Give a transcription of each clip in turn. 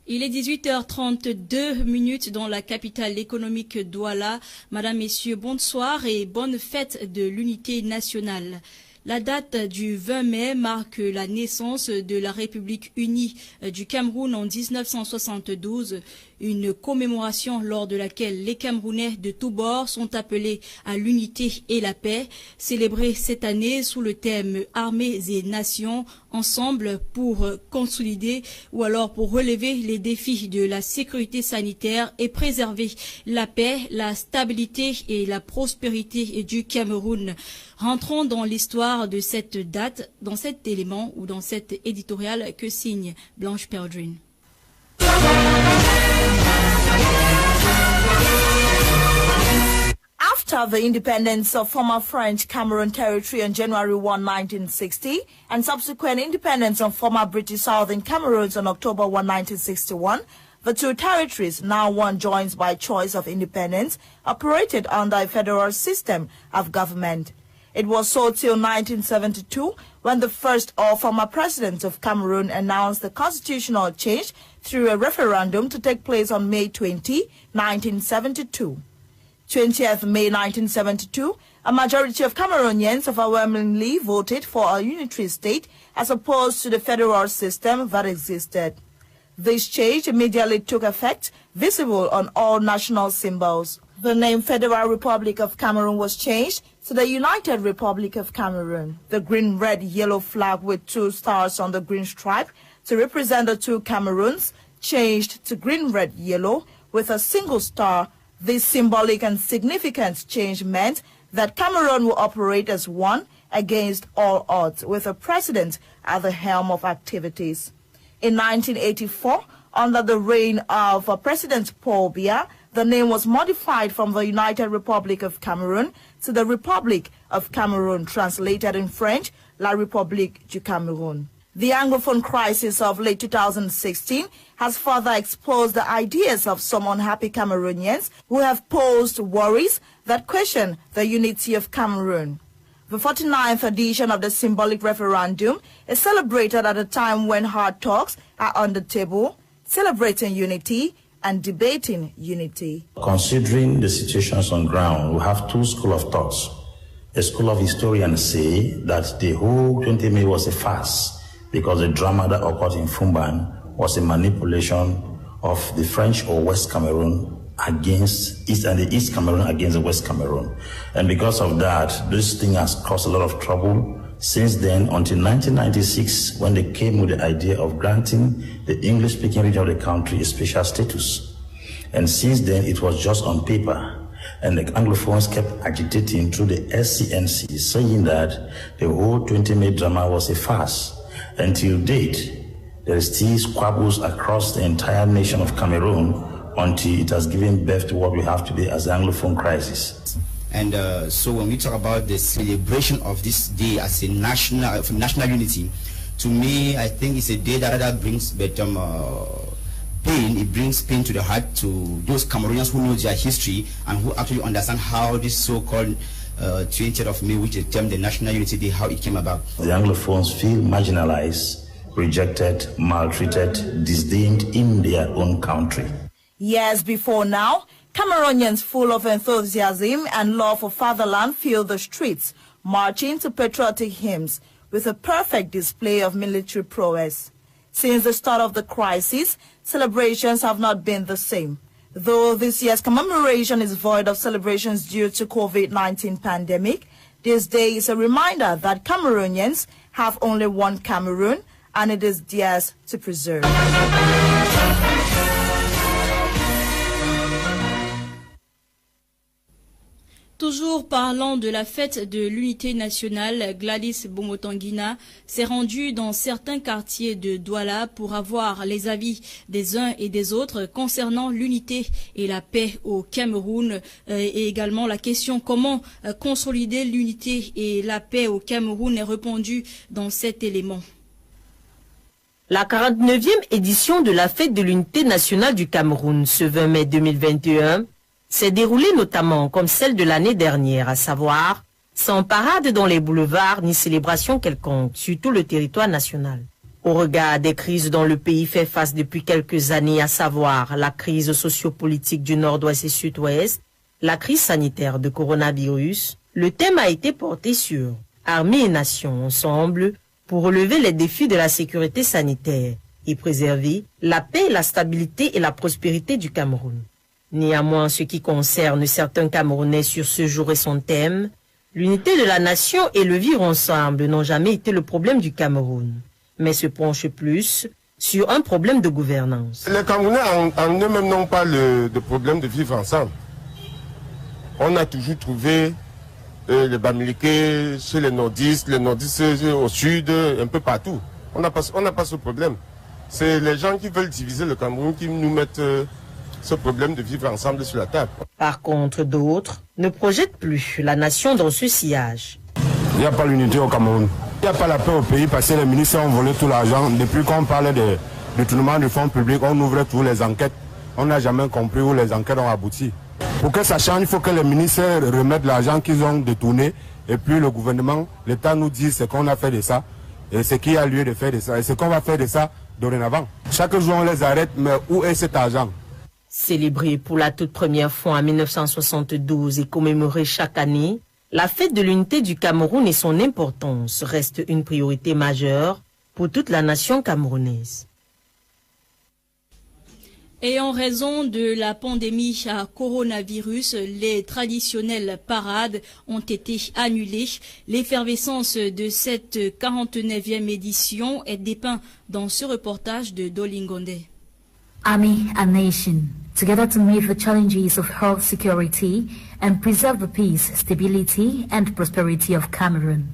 Il est 18h32 dans la capitale économique Douala. Madame, Messieurs, bonsoir et bonne fête de l'unité nationale. La date du 20 mai marque la naissance de la République unie du Cameroun en 1972, une commémoration lors de laquelle les Camerounais de tous bords sont appelés à l'unité et la paix, célébrée cette année sous le thème Armées et Nations, ensemble pour consolider ou alors pour relever les défis de la sécurité sanitaire et préserver la paix, la stabilité et la prospérité du Cameroun. Rentrons dans l'histoire de cette date, dans cet élément ou dans cet éditorial que signe Blanche Perdrine. After the independence of former French Cameroon territory on January 1, 1960, and subsequent independence of former British Southern Cameroon on October 1, 1961, the two territories, now one joined by choice of independence, operated under a federal system of government. It was so till 1972 when the first or former president of Cameroon announced the constitutional change through a referendum to take place on May 20, 1972. 20th May 1972, a majority of Cameroonians overwhelmingly voted for a unitary state as opposed to the federal system that existed. This change immediately took effect, visible on all national symbols. The name Federal Republic of Cameroon was changed to the United Republic of Cameroon. The green, red, yellow flag with two stars on the green stripe to represent the two Cameroons changed to green, red, yellow with a single star. This symbolic and significant change meant that Cameroon will operate as one against all odds, with a president at the helm of activities. In 1984, under the reign of President Paul Biya, the name was modified from the United Republic of Cameroon to the Republic of Cameroon, translated in French, La République du Cameroun. The Anglophone crisis of late 2016 has further exposed the ideas of some unhappy Cameroonians who have posed worries that question the unity of Cameroon. The 49th edition of the symbolic referendum is celebrated at a time when hard talks are on the table, celebrating unity and debating unity. Considering the situations on ground, we have two schools of thoughts. A school of historians say that the whole 20 May was a farce because the drama that occurred in Fumban was a manipulation of the French or West Cameroon against East and the East Cameroon against the West Cameroon. And because of that, this thing has caused a lot of trouble since then until 1996 when they came with the idea of granting the English-speaking region of the country a special status. And since then, it was just on paper. And the Anglophones kept agitating through the SCNC, saying that the whole 20 May drama was a farce. Until date, there is still squabbles across the entire nation of Cameroon until it has given birth to what we have today as the Anglophone crisis. And so when we talk about the celebration of this day as a national unity, to me, I think it's a day that brings better pain. It brings pain to the heart to those Cameroonians who know their history and who actually understand how this so-called 20th of May, which is termed the National Unity Day, how it came about. The Anglophones feel marginalized, rejected, maltreated, disdained in their own country. Years before now, Cameroonians full of enthusiasm and love for fatherland filled the streets, marching to patriotic hymns with a perfect display of military prowess. Since the start of the crisis, celebrations have not been the same. Though this year's commemoration is void of celebrations due to COVID-19 pandemic, this day is a reminder that Cameroonians have only one Cameroon and it is theirs to preserve. Toujours parlant de la fête de l'unité nationale, Gladys Bomotangina s'est rendue dans certains quartiers de Douala pour avoir les avis des uns et des autres concernant l'unité et la paix au Cameroun et également la question comment consolider l'unité et la paix au Cameroun est répondue dans cet élément. La 49e édition de la fête de l'unité nationale du Cameroun ce 20 mai 2021 s'est déroulée notamment comme celle de l'année dernière, à savoir sans parade dans les boulevards ni célébration quelconque sur tout le territoire national. Au regard des crises dont le pays fait face depuis quelques années, à savoir la crise sociopolitique du nord-ouest et sud-ouest, la crise sanitaire de coronavirus, le thème a été porté sur Armée et Nation ensemble pour relever les défis de la sécurité sanitaire et préserver la paix, la stabilité et la prospérité du Cameroun. Néanmoins, en ce qui concerne certains Camerounais sur ce jour et son thème, l'unité de la nation et le vivre ensemble n'ont jamais été le problème du Cameroun, mais se penchent plus sur un problème de gouvernance. Les Camerounais en eux-mêmes n'ont pas de problème de vivre ensemble. On a toujours trouvé les Bamileke chez les nordistes au sud, un peu partout. On n'a pas ce problème. C'est les gens qui veulent diviser le Cameroun qui nous mettent ce problème de vivre ensemble sur la table. Par contre, d'autres ne projettent plus la nation dans ce sillage. Il n'y a pas l'unité au Cameroun. Il n'y a pas la paix au pays parce que les ministres ont volé tout l'argent. Depuis qu'on parlait de détournement du fonds public, on ouvrait toutes les enquêtes. On n'a jamais compris où les enquêtes ont abouti. Pour que ça change, il faut que les ministres remettent l'argent qu'ils ont détourné. Et puis le gouvernement, l'État nous dise ce qu'on a fait de ça. Et ce qu'il y a lieu de faire de ça. Et ce qu'on va faire de ça dorénavant. Chaque jour on les arrête, mais où est cet argent? Célébrée pour la toute première fois en 1972 et commémorée chaque année, la fête de l'unité du Cameroun et son importance restent une priorité majeure pour toute la nation camerounaise. Et en raison de la pandémie à coronavirus, les traditionnelles parades ont été annulées. L'effervescence de cette 49e édition est dépeinte dans ce reportage de Dolingonde. Army and nation, together to meet the challenges of health security and preserve the peace, stability and prosperity of Cameroon.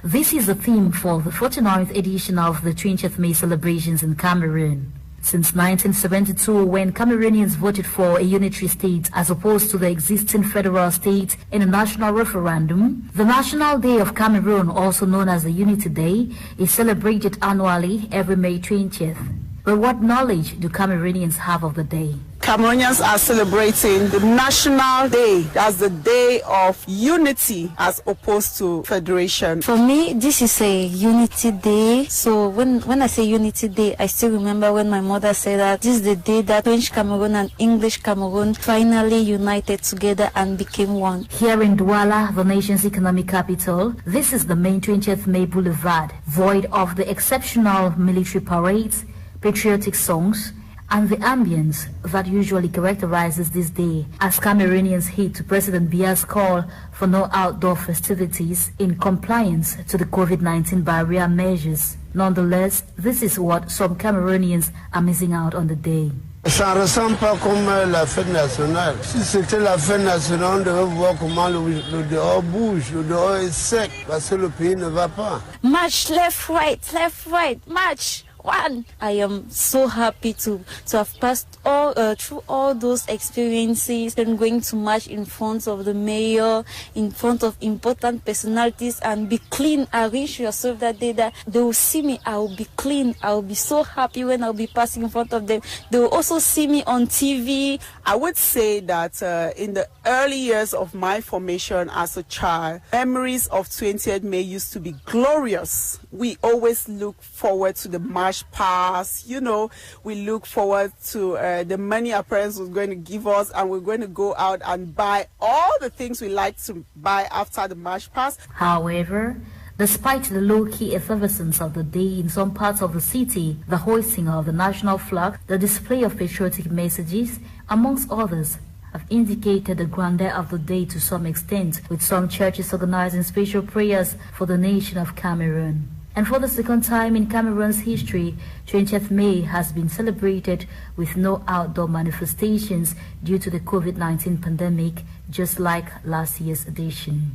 This is the theme for the 49th edition of the 20th May celebrations in Cameroon. Since 1972, when Cameroonians voted for a unitary state as opposed to the existing federal state in a national referendum, the National Day of Cameroon, also known as the Unity Day, is celebrated annually every May 20th. But what knowledge do Cameroonians have of the day? Cameroonians are celebrating the National Day. That's the day of unity as opposed to federation. For me, this is a unity day. So when I say unity day, I still remember when my mother said that this is the day that French Cameroon and English Cameroon finally united together and became one. Here in Douala, the nation's economic capital, this is the main 20th May Boulevard, void of the exceptional military parades, patriotic songs, and the ambience that usually characterizes this day, as Cameroonians heed to President Biya's call for no outdoor festivities in compliance to the COVID-19 barrier measures. Nonetheless, this is what some Cameroonians are missing out on the day. Ça ne ressemble pas comme la fête nationale. Si c'était la fête nationale, on devait voir comment le dehors bouge, le dehors est sec, parce que le pays ne va pas. March, left, right, march. One. I am so happy to have passed through all those experiences and going to march in front of the mayor, in front of important personalities and be clean. I wish yourself that day that they will see me, I will be clean. I will be so happy when I'll be passing in front of them. They will also see me on TV. I would say that in the early years of my formation as a child, memories of 20th May used to be glorious. We always look forward to the march past, you know, we look forward to the money our parents was going to give us, and we're going to go out and buy all the things we like to buy after the march past. However, despite the low-key effervescence of the day in some parts of the city, the hoisting of the national flag, the display of patriotic messages, amongst others, have indicated the grandeur of the day to some extent, with some churches organizing special prayers for the nation of Cameroon. And for the second time in Cameroon's history, 20th May has been celebrated with no outdoor manifestations due to the COVID-19 pandemic, just like last year's edition.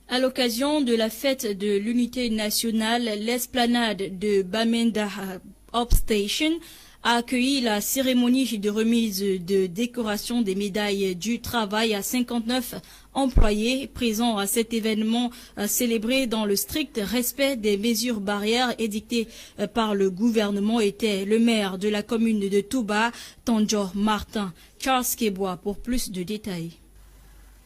À l'occasion de la fête de l'unité nationale, l'esplanade de Bamenda Upstation a accueilli la cérémonie de remise de décoration des médailles du travail à 59 employés présents à cet événement célébré dans le strict respect des mesures barrières édictées par le gouvernement était le maire de la commune de Touba, Tanjo Martin. Charles Kebois pour plus de détails.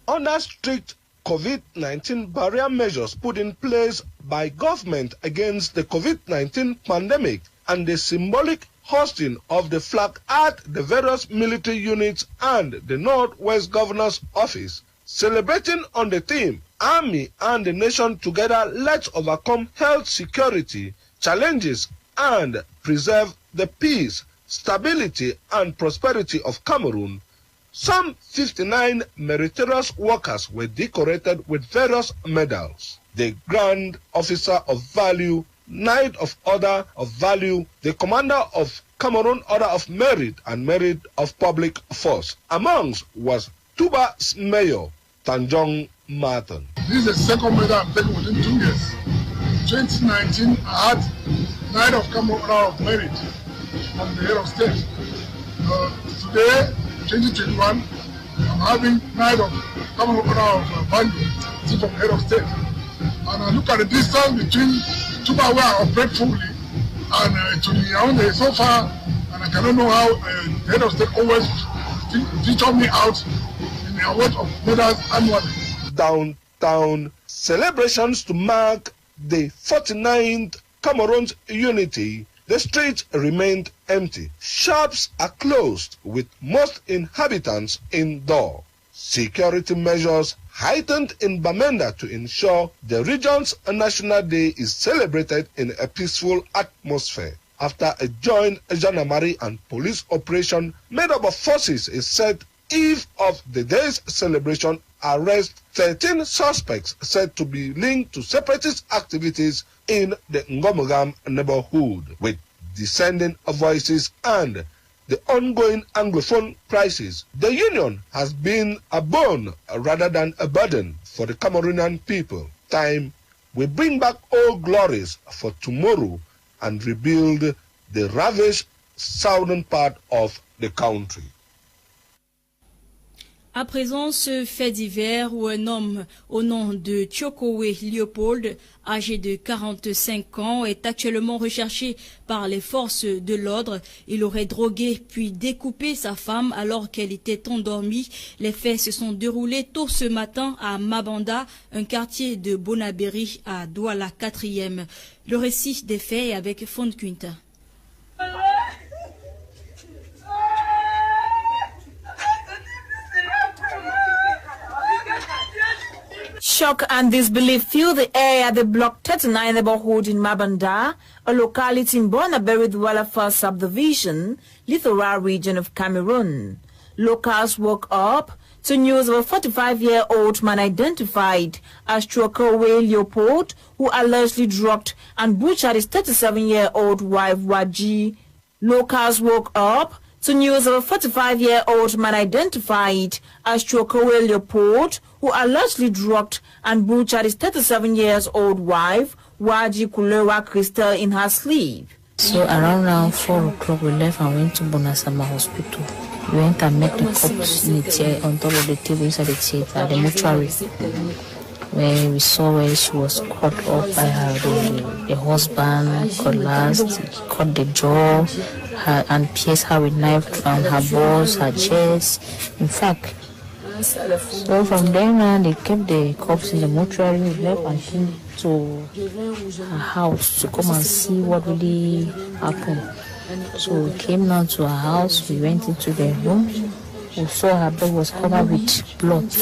Under strict COVID-19 barrier measures put in place by government against the COVID-19 pandemic and the symbolic hosting of the flag at the various military units and the Northwest Governor's Office, celebrating on the theme, Army and the Nation Together, let's overcome health security challenges and preserve the peace, stability and prosperity of Cameroon. Some 59 meritorious workers were decorated with various medals. The Grand Officer of Value, Knight of Order of Value, the Commander of Cameroon Order of Merit and Merit of Public Force. Amongst was Tuba's Mayor, Tanjong Martin. This is the second medal I'm taking within 2 years. In 2019, I had Knight of Cameroon Order of Merit from the head of state. Today, 2021, I'm having Knight of Cameroon Order of Value from the head of state. And I look at the distance between Tuba, where I operate fully, and to the Yaoundé so far, and I cannot know how the head of state always feature me out in the award of medals annually. Downtown celebrations to mark the 49th Cameroon's unity, the streets remained empty. Shops are closed with most inhabitants indoors. Security measures heightened in Bamenda to ensure the region's National Day is celebrated in a peaceful atmosphere. After a joint gendarmerie and police operation made up of forces is set eve of the day's celebration, arrest 13 suspects said to be linked to separatist activities in the Ngomogam neighborhood. With descending voices and the ongoing Anglophone crisis, the union has been a boon rather than a burden for the Cameroonian people. Time will bring back all glories for tomorrow and rebuild the ravaged southern part of the country. À présent, ce fait divers où un homme au nom de Tiokowe Léopold, âgé de 45 ans, est actuellement recherché par les forces de l'ordre. Il aurait drogué puis découpé sa femme alors qu'elle était endormie. Les faits se sont déroulés tôt ce matin à Mabanda, un quartier de Bonabéry à Douala 4e. Le récit des faits est avec Fond Quinta. Shock and disbelief fill the air at the Block 39 neighborhood in Mabanda, a locality in Bonabéry Douala First Subdivision, Littoral region of Cameroon. Locals woke up to news of a 45-year-old man identified as Tiokowe Léopold, who allegedly drugged and butchered his 37-year-old wife Waji. Locals woke up to news of a 45-year-old man identified as Tiokowe Léopold, who allegedly drugged and butchered his 37-year-old wife, Waji Kulewa Crystal, in her sleep. So around now 4 o'clock we left and went to Bonasama Hospital. We went and met the cops in the chair, on top of the table inside the theater at the mortuary, where we saw where she was cut up by the husband, cut the jaw, and pierced her with knife on her balls, her chest. In fact, so from there on, they kept the corpse in the mortuary. We left and came to her house to come and see what really happened. So we came down to her house. We went into the room. We saw her bed was covered with blood.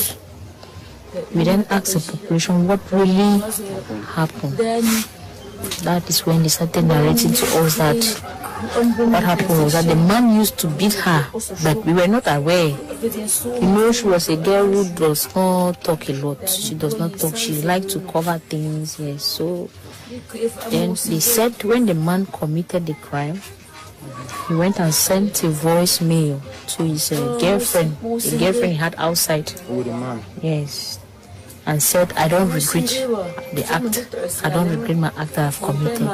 We then asked the population what really happened. That is when they started narrating to us that what happened was that the man used to beat her, but we were not aware. You know, she was a girl who does not talk a lot. She does not talk. She liked to cover things. Yes. So then they said when the man committed the crime, he went and sent a voicemail to his girlfriend. The girlfriend he had outside. Yes. And said, I don't regret the act. I don't regret my act that I've committed.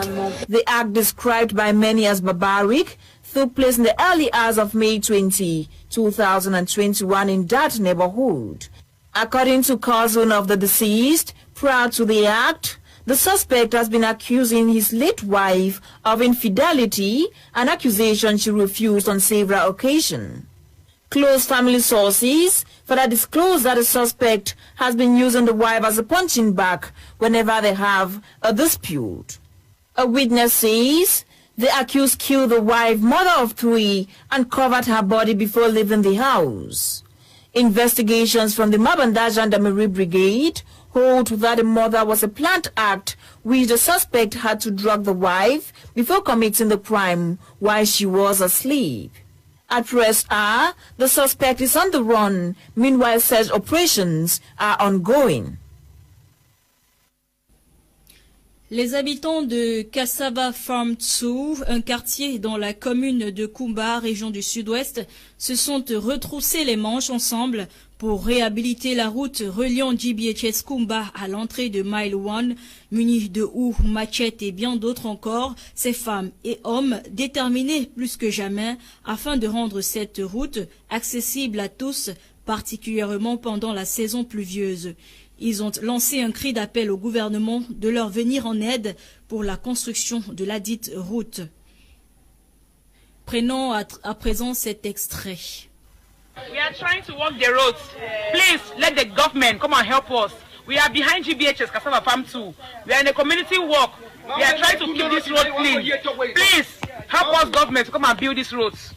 The act, described by many as barbaric, took place in the early hours of May 20, 2021 in that neighborhood. According to cousin of the deceased, prior to the act, the suspect has been accusing his late wife of infidelity, an accusation she refused on several occasions. Close family sources further disclosed that the suspect has been using the wife as a punching bag whenever they have a dispute. A witness says the accused killed the wife, mother of 3, and covered her body before leaving the house. Investigations from the Mabanda Gendarmerie Brigade hold that the murder was a planned act which the suspect had to drug the wife before committing the crime while she was asleep. At rest hour, the suspect is on the run. Meanwhile, search operations are ongoing. Les habitants de Cassava Farm 2, un quartier dans la commune de Kumba, région du sud-ouest, se sont retroussés les manches ensemble pour réhabiliter la route reliant GBHS Kumba à l'entrée de Mile 1, munis de houes, machettes et bien d'autres encore. Ces femmes et hommes déterminés plus que jamais afin de rendre cette route accessible à tous, particulièrement pendant la saison pluvieuse. Ils ont lancé un cri d'appel au gouvernement de leur venir en aide pour la construction de la dite route. Prenons à présent cet extrait. We are trying to walk the roads. Please let the government come and help us. We are behind GBHS Cassava Farm 2. We are in a community walk. We are trying to keep this road clean. Please help us, government, to come and build these roads.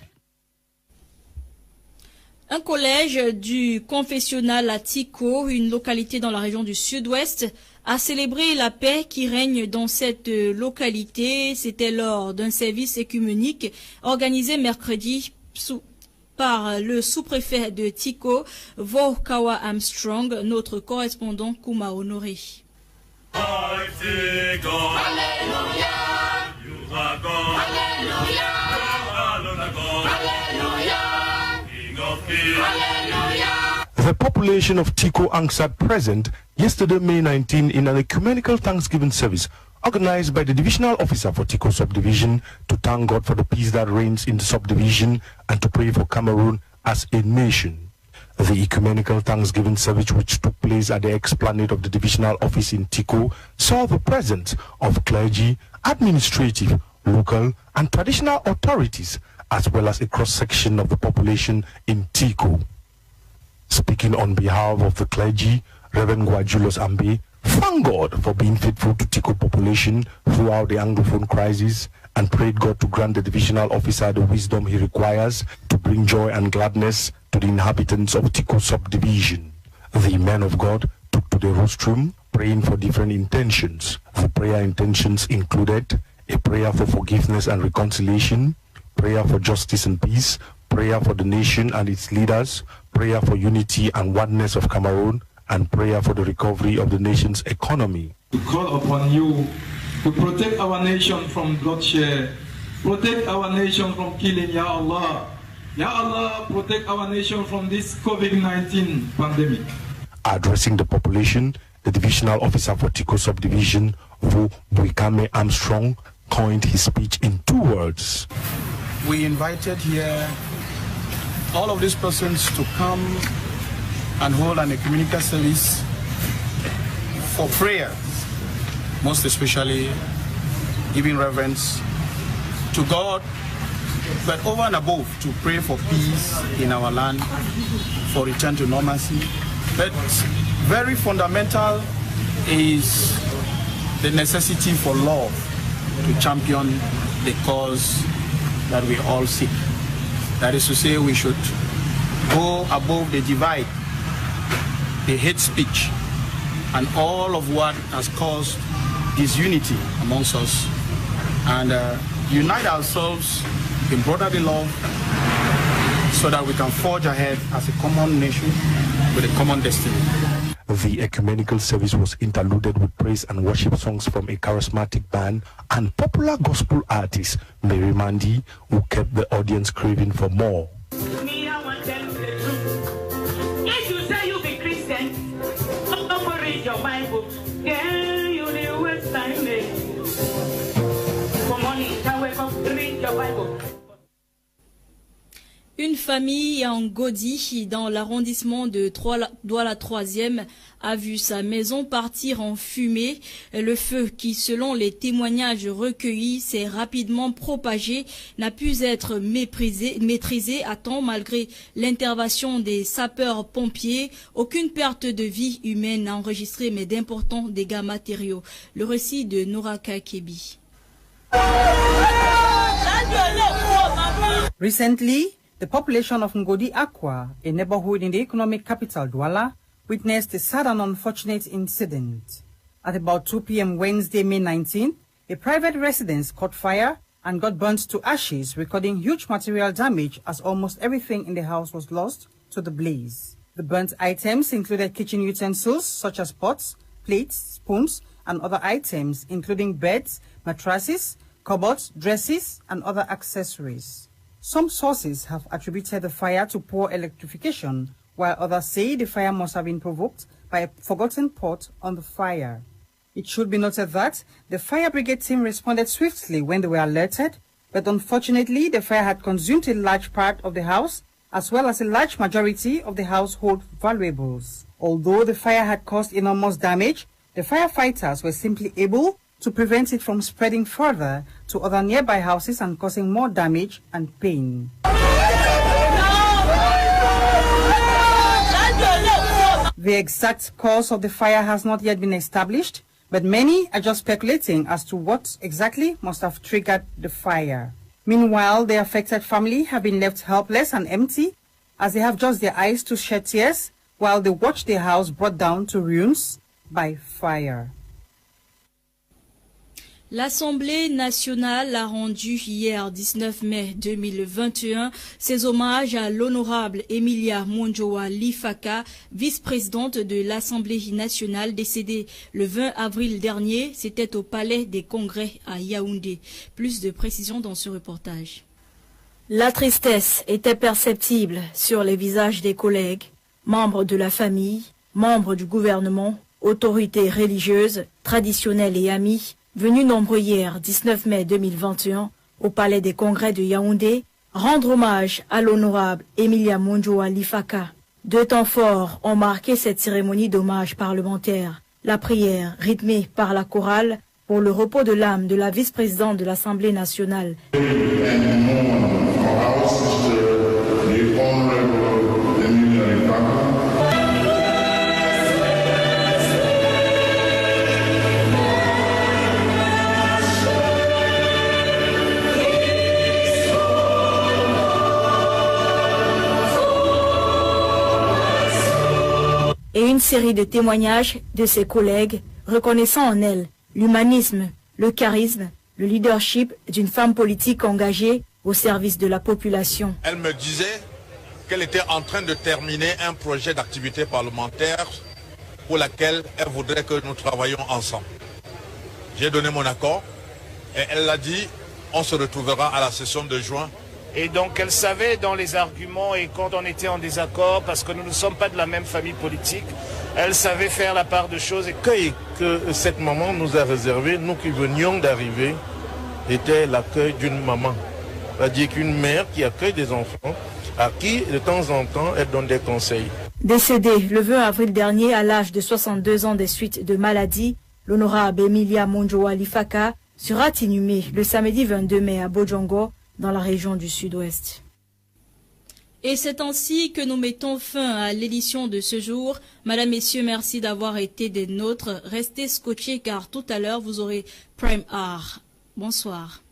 Un collège du confessionnal à Tiko, une localité dans la région du sud-ouest, a célébré la paix qui règne dans cette localité. C'était lors d'un service écuménique organisé mercredi par le sous-préfet de Tiko, Vokawa Armstrong, notre correspondant Kuma Honoré. The population of Tiko answered present yesterday, May 19, in an ecumenical Thanksgiving service organized by the divisional officer for Tiko subdivision to thank God for the peace that reigns in the subdivision and to pray for Cameroon as a nation. The ecumenical Thanksgiving service, which took place at the explanade of the divisional office in Tiko, saw the presence of clergy, administrative, local, and traditional authorities, as well as a cross-section of the population in Tiko. Speaking on behalf of the clergy, Reverend Guajulos Ambe thanked God for being faithful to Tiko population throughout the Anglophone crisis and prayed God to grant the divisional officer the wisdom he requires to bring joy and gladness to the inhabitants of Tiko subdivision. The men of God took to the rostrum, praying for different intentions. The prayer intentions included a prayer for forgiveness and reconciliation, prayer for justice and peace, prayer for the nation and its leaders, prayer for unity and oneness of Cameroon, and prayer for the recovery of the nation's economy. We call upon you to protect our nation from bloodshed, protect our nation from killing, Ya Allah. Ya Allah, protect our nation from this COVID-19 pandemic. Addressing the population, the divisional officer for Tiko subdivision, Vu Buikame Armstrong, coined his speech in 2 words. We invited here all of these persons to come and hold an ecumenical service for prayer, most especially giving reverence to God, but over and above to pray for peace in our land, for return to normalcy. But very fundamental is the necessity for love to champion the cause that we all seek. That is to say, we should go above the divide, the hate speech, and all of what has caused disunity amongst us, and unite ourselves in brotherly love so that we can forge ahead as a common nation with a common destiny. The ecumenical service was interluded with praise and worship songs from a charismatic band and popular gospel artist Mary Mandy, who kept the audience craving for more. Me, I want to tell you the truth. If you say you be Christian, don't read your Bible. Yeah, you the waste time there. For money, can wake up, read your Bible. Une famille en Godi, dans l'arrondissement de Douala 3e, a vu sa maison partir en fumée. Le feu qui, selon les témoignages recueillis, s'est rapidement propagé, n'a pu être maîtrisé à temps malgré l'intervention des sapeurs-pompiers. Aucune perte de vie humaine n'a enregistré, mais d'importants dégâts matériaux. Le récit de Nora Kakebi. Recently, the population of Ngodi Aqua, a neighborhood in the economic capital Douala, witnessed a sad and unfortunate incident. At about 2 p.m. Wednesday, May 19, a private residence caught fire and got burnt to ashes, recording huge material damage as almost everything in the house was lost to the blaze. The burnt items included kitchen utensils such as pots, plates, spoons, and other items, including beds, mattresses, cupboards, dresses, and other accessories. Some sources have attributed the fire to poor electrification, while others say the fire must have been provoked by a forgotten pot on the fire. It should be noted that the fire brigade team responded swiftly when they were alerted, but unfortunately the fire had consumed a large part of the house, as well as a large majority of the household valuables. Although the fire had caused enormous damage, the firefighters were simply able to prevent it from spreading further to other nearby houses and causing more damage and pain. The exact cause of the fire has not yet been established, but many are just speculating as to what exactly must have triggered the fire. Meanwhile, the affected family have been left helpless and empty, as they have just their eyes to shed tears while they watch their house brought down to ruins by fire. L'Assemblée nationale a rendu hier 19 mai 2021 ses hommages à l'honorable Emilia Monjowa Lifaka, vice-présidente de l'Assemblée nationale décédée le 20 avril dernier. C'était au Palais des Congrès à Yaoundé. Plus de précisions dans ce reportage. La tristesse était perceptible sur les visages des collègues, membres de la famille, membres du gouvernement, autorités religieuses, traditionnelles et amis, venus nombreux hier, 19 mai 2021, au Palais des Congrès de Yaoundé, rendre hommage à l'honorable Emilia Monjowa Lifaka. Deux temps forts ont marqué cette cérémonie d'hommage parlementaire. La prière, rythmée par la chorale, pour le repos de l'âme de la vice-présidente de l'Assemblée nationale. Et une série de témoignages de ses collègues reconnaissant en elle l'humanisme, le charisme, le leadership d'une femme politique engagée au service de la population. Elle me disait qu'elle était en train de terminer un projet d'activité parlementaire pour laquelle elle voudrait que nous travaillions ensemble. J'ai donné mon accord et elle l'a dit, on se retrouvera à la session de juin. Et donc elle savait dans les arguments et quand on était en désaccord, parce que nous ne sommes pas de la même famille politique, elle savait faire la part de choses. Et l'accueil que cette maman nous a réservé, nous qui venions d'arriver, était l'accueil d'une maman. C'est-à-dire qu'une mère qui accueille des enfants, à qui de temps en temps elle donne des conseils. Décédée le 20 avril dernier à l'âge de 62 ans des suites de maladie, l'honorable Emilia Monjowa Lifaka sera inhumée le samedi 22 mai à Bodjongo, dans la région du Sud-Ouest. Et c'est ainsi que nous mettons fin à l'édition de ce jour. Madame, Messieurs, merci d'avoir été des nôtres. Restez scotchés car tout à l'heure vous aurez Prime Art. Bonsoir.